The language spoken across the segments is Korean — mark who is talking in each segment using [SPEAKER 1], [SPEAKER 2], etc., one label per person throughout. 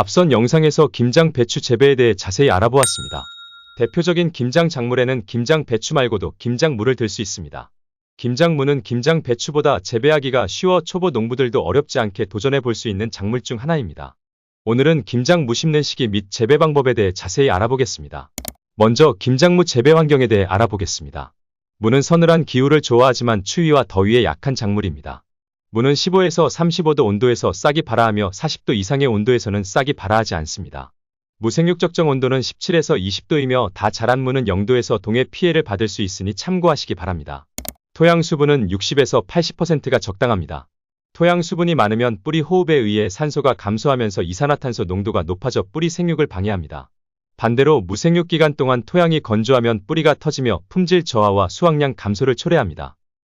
[SPEAKER 1] 앞선 영상에서 김장 배추 재배에 대해 자세히 알아보았습니다. 대표적인 김장 작물에는 김장 배추 말고도 김장무를 들 수 있습니다. 김장무는 김장 배추보다 재배하기가 쉬워 초보 농부들도 어렵지 않게 도전해 볼 수 있는 작물 중 하나입니다. 오늘은 김장무 심는 시기 및 재배 방법에 대해 자세히 알아보겠습니다. 먼저 김장무 재배 환경에 대해 알아보겠습니다. 무는 서늘한 기후를 좋아하지만 추위와 더위에 약한 작물입니다. 무는 15에서 35도 온도에서 싹이 발아하며 40도 이상의 온도에서는 싹이 발아하지 않습니다. 무 생육 적정 온도는 17에서 20도이며 다 자란 무는 0도에서 동해 피해를 받을 수 있으니 참고하시기 바랍니다. 토양 수분은 60에서 80%가 적당합니다. 토양 수분이 많으면 뿌리 호흡에 의해 산소가 감소하면서 이산화탄소 농도가 높아져 뿌리 생육을 방해합니다. 반대로 무생육 기간 동안 토양이 건조하면 뿌리가 터지며 품질 저하와 수확량 감소를 초래합니다.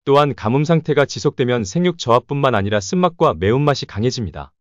[SPEAKER 1] 또한 가뭄 상태가 지속되면 생육 저하뿐만 아니라 쓴맛과 매운맛이 강해집니다.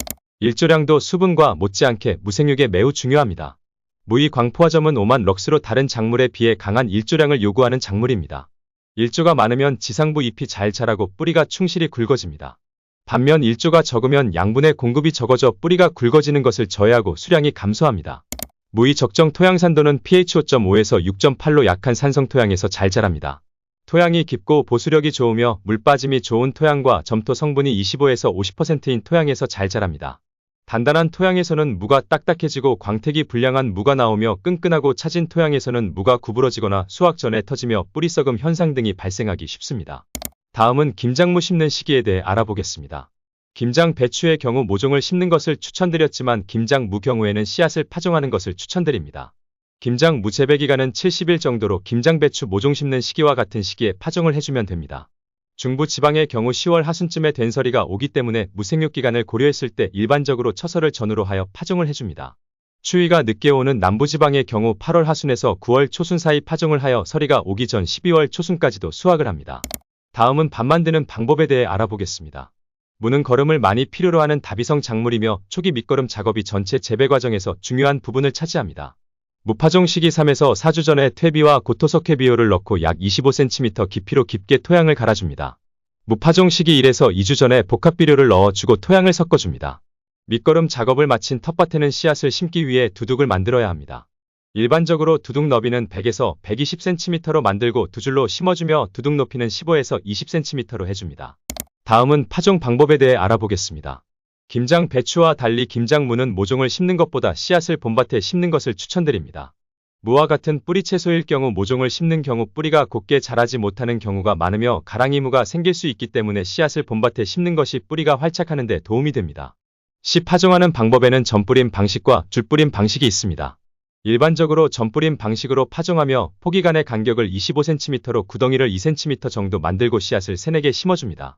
[SPEAKER 1] 일조량도 수분과 못지않게 무생육에 매우 중요합니다. 무의 광포화점은 5만 럭스로 다른 작물에 비해 강한 일조량을 요구하는 작물입니다. 일조가 많으면 지상부 잎이 잘 자라고 뿌리가 충실히 굵어집니다. 반면 일조가 적으면 양분의 공급이 적어져 뿌리가 굵어지는 것을 저해하고 수량이 감소합니다. 무의 적정 토양 산도는 pH 5.5에서 6.8로 약한 산성 토양에서 잘 자랍니다. 토양이 깊고 보수력이 좋으며 물 빠짐이 좋은 토양과 점토 성분이 25에서 50%인 토양에서 잘 자랍니다. 단단한 토양에서는 무가 딱딱해지고 광택이 불량한 무가 나오며 끈끈하고 차진 토양에서는 무가 구부러지거나 수확 전에 터지며 뿌리 썩음 현상 등이 발생하기 쉽습니다. 다음은 김장무 심는 시기에 대해 알아보겠습니다. 김장 배추의 경우 모종을 심는 것을 추천드렸지만 김장무 경우에는 씨앗을 파종하는 것을 추천드립니다. 김장무 재배 기간은 70일 정도로 김장 배추 모종 심는 시기와 같은 시기에 파종을 해주면 됩니다. 중부 지방의 경우 10월 하순쯤에 된설이가 오기 때문에 무생육 기간을 고려했을 때 일반적으로 처설을 전후로 하여 파종을 해줍니다. 추위가 늦게 오는 남부지방의 경우 8월 하순에서 9월 초순 사이 파종을 하여 설이가 오기 전 12월 초순까지도 수확을 합니다. 다음은 밥 만드는 방법에 대해 알아보겠습니다. 무는 거름을 많이 필요로 하는 다비성 작물이며 초기 밑거름 작업이 전체 재배 과정에서 중요한 부분을 차지합니다. 무파종 시기 3에서 4주 전에 퇴비와 고토석 비료를 넣고 약 25cm 깊이로 깊게 토양을 갈아줍니다. 무파종 시기 1에서 2주 전에 복합비료를 넣어주고 토양을 섞어줍니다. 밑거름 작업을 마친 텃밭에는 씨앗을 심기 위해 두둑을 만들어야 합니다. 일반적으로 두둑 너비는 100에서 120cm로 만들고 두 줄로 심어주며 두둑 높이는 15에서 20cm로 해줍니다. 다음은 파종 방법에 대해 알아보겠습니다. 김장 배추와 달리 김장무는 모종을 심는 것보다 씨앗을 봄밭에 심는 것을 추천드립니다. 무와 같은 뿌리 채소일 경우 모종을 심는 경우 뿌리가 곧게 자라지 못하는 경우가 많으며 가랑이 무가 생길 수 있기 때문에 씨앗을 봄밭에 심는 것이 뿌리가 활착하는 데 도움이 됩니다. 씨 파종하는 방법에는 전뿌림 방식과 줄뿌림 방식이 있습니다. 일반적으로 전뿌림 방식으로 파종하며 포기 간의 간격을 25cm로 구덩이를 2cm 정도 만들고 씨앗을 3-4개 심어줍니다.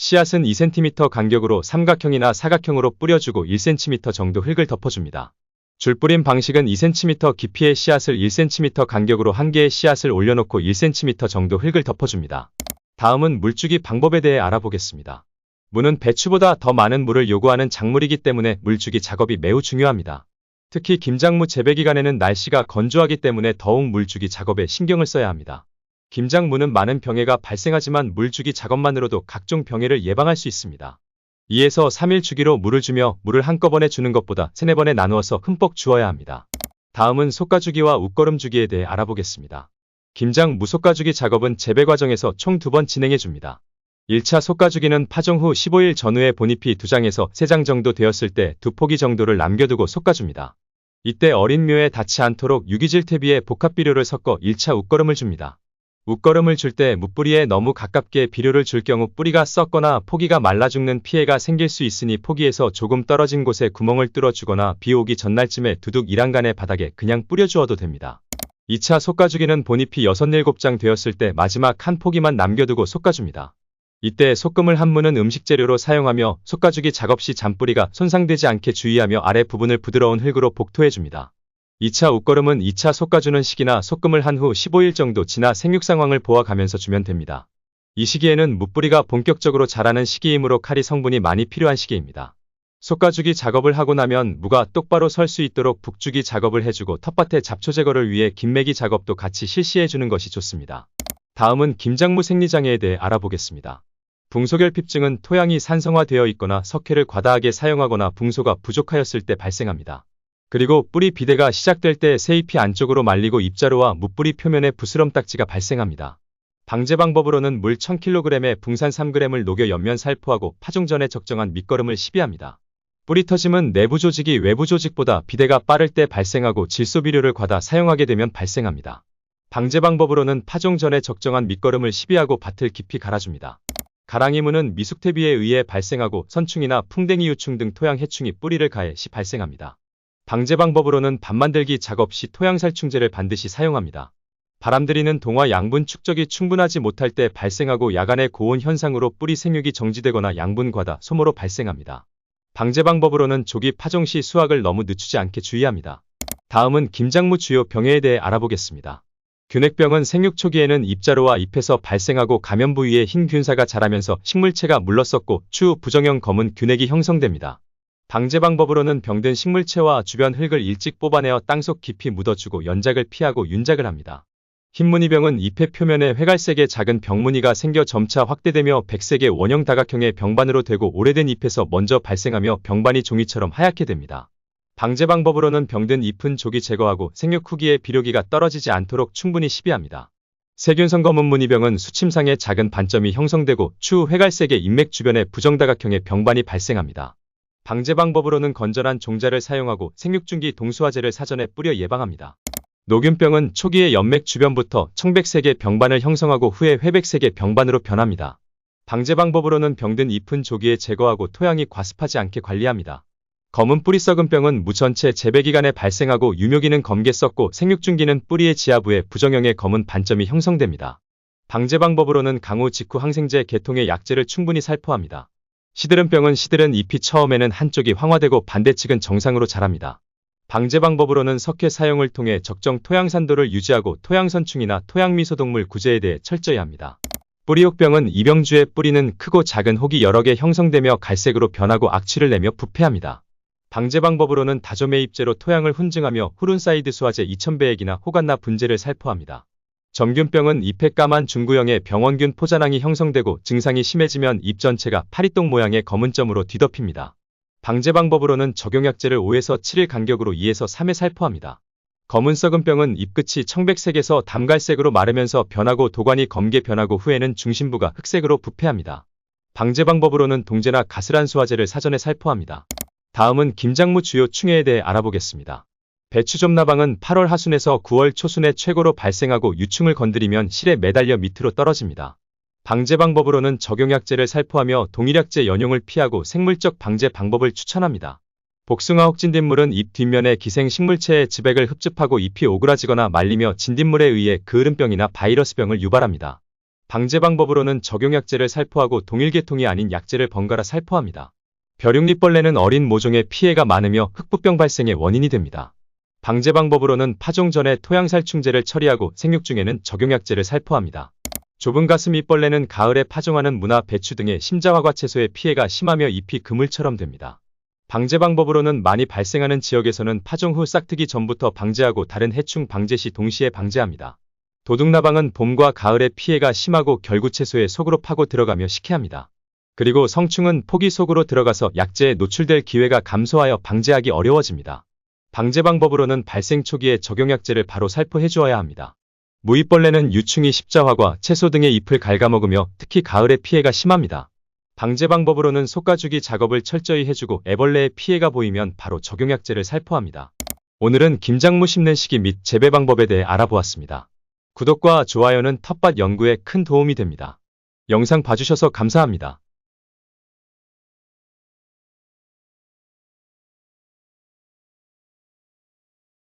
[SPEAKER 1] 씨앗은 2cm 간격으로 삼각형이나 사각형으로 뿌려주고 1cm 정도 흙을 덮어줍니다. 줄뿌림 방식은 2cm 깊이의 씨앗을 1cm 간격으로 한 개의 씨앗을 올려놓고 1cm 정도 흙을 덮어줍니다. 다음은 물주기 방법에 대해 알아보겠습니다. 무는 배추보다 더 많은 물을 요구하는 작물이기 때문에 물주기 작업이 매우 중요합니다. 특히 김장무 재배 기간에는 날씨가 건조하기 때문에 더욱 물주기 작업에 신경을 써야 합니다. 김장무는 많은 병해가 발생하지만 물주기 작업만으로도 각종 병해를 예방할 수 있습니다. 2에서 3일 주기로 물을 주며 물을 한꺼번에 주는 것보다 3-4번에 나누어서 흠뻑 주어야 합니다. 다음은 솎아주기와 웃거름 주기에 대해 알아보겠습니다. 김장무 솎아주기 작업은 재배 과정에서 총 2번 진행해 줍니다. 1차 솎아주기는 파종 후 15일 전후에 본잎이 2장에서 3장 정도 되었을 때 2포기 정도를 남겨두고 솎아줍니다. 이때 어린 묘에 닿지 않도록 유기질 퇴비에 복합비료를 섞어 1차 웃거름을 줍니다. 웃거름을 줄 때 무뿌리에 너무 가깝게 비료를 줄 경우 뿌리가 썩거나 포기가 말라 죽는 피해가 생길 수 있으니 포기에서 조금 떨어진 곳에 구멍을 뚫어주거나 비 오기 전날쯤에 두둑 1안간의 바닥에 그냥 뿌려주어도 됩니다. 2차 솎아주기는 본잎이 6-7장 되었을 때 마지막 한 포기만 남겨두고 솎아줍니다. 이때 솎음을 한 무는 음식재료로 사용하며 솎아주기 작업 시 잔뿌리가 손상되지 않게 주의하며 아래 부분을 부드러운 흙으로 복토해줍니다. 2차 웃거름은 2차 솎아주는 시기나 솎음을 한 후 15일 정도 지나 생육 상황을 보아가면서 주면 됩니다. 이 시기에는 무뿌리가 본격적으로 자라는 시기이므로 칼이 성분이 많이 필요한 시기입니다. 솎아주기 작업을 하고 나면 무가 똑바로 설 수 있도록 북주기 작업을 해주고 텃밭의 잡초 제거를 위해 김매기 작업도 같이 실시해주는 것이 좋습니다. 다음은 김장무 생리장애에 대해 알아보겠습니다. 붕소결핍증은 토양이 산성화되어 있거나 석회를 과다하게 사용하거나 붕소가 부족하였을 때 발생합니다. 그리고 뿌리 비대가 시작될 때 새잎이 안쪽으로 말리고 잎자루와 무뿌리 표면에 부스럼 딱지가 발생합니다. 방제 방법으로는 물 1000kg에 붕산 3g을 녹여 옆면 살포하고 파종 전에 적정한 밑거름을 시비합니다. 뿌리 터짐은 내부 조직이 외부 조직보다 비대가 빠를 때 발생하고 질소 비료를 과다 사용하게 되면 발생합니다. 방제 방법으로는 파종 전에 적정한 밑거름을 시비하고 밭을 깊이 갈아줍니다. 가랑이무는 미숙태비에 의해 발생하고 선충이나 풍뎅이 유충 등 토양 해충이 뿌리를 가해 시 발생합니다. 방제 방법으로는 밭 만들기 작업 시 토양살충제를 반드시 사용합니다. 바람들이는 동화 양분 축적이 충분하지 못할 때 발생하고 야간의 고온 현상으로 뿌리 생육이 정지되거나 양분 과다 소모로 발생합니다. 방제 방법으로는 조기 파종 시 수확을 너무 늦추지 않게 주의합니다. 다음은 김장무 주요 병해에 대해 알아보겠습니다. 균핵병은 생육 초기에는 잎자루와 잎에서 발생하고 감염 부위에 흰 균사가 자라면서 식물체가 물러썩고 추후 부정형 검은 균핵이 형성됩니다. 방제 방법으로는 병든 식물체와 주변 흙을 일찍 뽑아내어 땅속 깊이 묻어주고 연작을 피하고 윤작을 합니다. 흰무늬병은 잎의 표면에 회갈색의 작은 병무늬가 생겨 점차 확대되며 백색의 원형 다각형의 병반으로 되고 오래된 잎에서 먼저 발생하며 병반이 종이처럼 하얗게 됩니다. 방제 방법으로는 병든 잎은 조기 제거하고 생육 후기에 비료기가 떨어지지 않도록 충분히 시비합니다. 세균성 검은 무늬병은 수침상에 작은 반점이 형성되고 추후 회갈색의 잎맥 주변에 부정다각형의 병반이 발생합니다. 방제 방법으로는 건전한 종자를 사용하고 생육중기 동수화제를 사전에 뿌려 예방합니다. 노균병은 초기에 연맥 주변부터 청백색의 병반을 형성하고 후에 회백색의 병반으로 변합니다. 방제 방법으로는 병든 잎은 조기에 제거하고 토양이 과습하지 않게 관리합니다. 검은 뿌리 썩은 병은 무 전체 재배기간에 발생하고 유묘기는 검게 썩고 생육중기는 뿌리의 지하부에 부정형의 검은 반점이 형성됩니다. 방제 방법으로는 강우 직후 항생제 계통의 약제를 충분히 살포합니다. 시드름병은 시들은 잎이 처음에는 한쪽이 황화되고 반대측은 정상으로 자랍니다. 방제 방법으로는 석회 사용을 통해 적정 토양 산도를 유지하고 토양선충이나 토양미소동물 구제에 대해 철저히 합니다. 뿌리혹병은 이 병주의 뿌리는 크고 작은 혹이 여러 개 형성되며 갈색으로 변하고 악취를 내며 부패합니다. 방제 방법으로는 다조매입제로 토양을 훈증하며 후룬사이드 수화제 2000배액이나 호간나 분재를 살포합니다. 점균병은 잎에 까만 중구형의 병원균 포자낭이 형성되고 증상이 심해지면 잎 전체가 파리똥 모양의 검은 점으로 뒤덮입니다. 방제 방법으로는 적용약제를 5에서 7일 간격으로 2에서 3회 살포합니다. 검은 썩은 병은 잎끝이 청백색에서 담갈색으로 마르면서 변하고 도관이 검게 변하고 후에는 중심부가 흑색으로 부패합니다. 방제 방법으로는 동제나 가스란 수화제를 사전에 살포합니다. 다음은 김장무 주요 충해에 대해 알아보겠습니다. 배추점나방은 8월 하순에서 9월 초순에 최고로 발생하고 유충을 건드리면 실에 매달려 밑으로 떨어집니다. 방제 방법으로는 적용약제를 살포하며 동일약제 연용을 피하고 생물적 방제 방법을 추천합니다. 복숭아 혹진딧물은 잎 뒷면에 기생식물체의 즙액을 흡즙하고 잎이 오그라지거나 말리며 진딧물에 의해 그을음병이나 바이러스병을 유발합니다. 방제 방법으로는 적용약제를 살포하고 동일계통이 아닌 약제를 번갈아 살포합니다. 벼룩잎벌레는 어린 모종에 피해가 많으며 흑부병 발생의 원인이 됩니다. 방제 방법으로는 파종 전에 토양살충제를 처리하고 생육 중에는 적용약제를 살포합니다. 좁은 가슴 잎벌레는 가을에 파종하는 무나 배추 등의 심자화과 채소에 피해가 심하며 잎이 그물처럼 됩니다. 방제 방법으로는 많이 발생하는 지역에서는 파종 후 싹트기 전부터 방제하고 다른 해충 방제 시 동시에 방제합니다. 도둑나방은 봄과 가을에 피해가 심하고 결구 채소에 속으로 파고 들어가며 식해합니다. 그리고 성충은 폭이 속으로 들어가서 약제에 노출될 기회가 감소하여 방제하기 어려워집니다. 방제 방법으로는 발생 초기에 적용약제를 바로 살포해 주어야 합니다. 무잎벌레는 유충이 십자화과 채소 등의 잎을 갉아먹으며 특히 가을에 피해가 심합니다. 방제 방법으로는 솎아주기 작업을 철저히 해주고 애벌레의 피해가 보이면 바로 적용약제를 살포합니다. 오늘은 김장무 심는 시기 및 재배 방법에 대해 알아보았습니다. 구독과 좋아요는 텃밭 연구에 큰 도움이 됩니다. 영상 봐주셔서 감사합니다.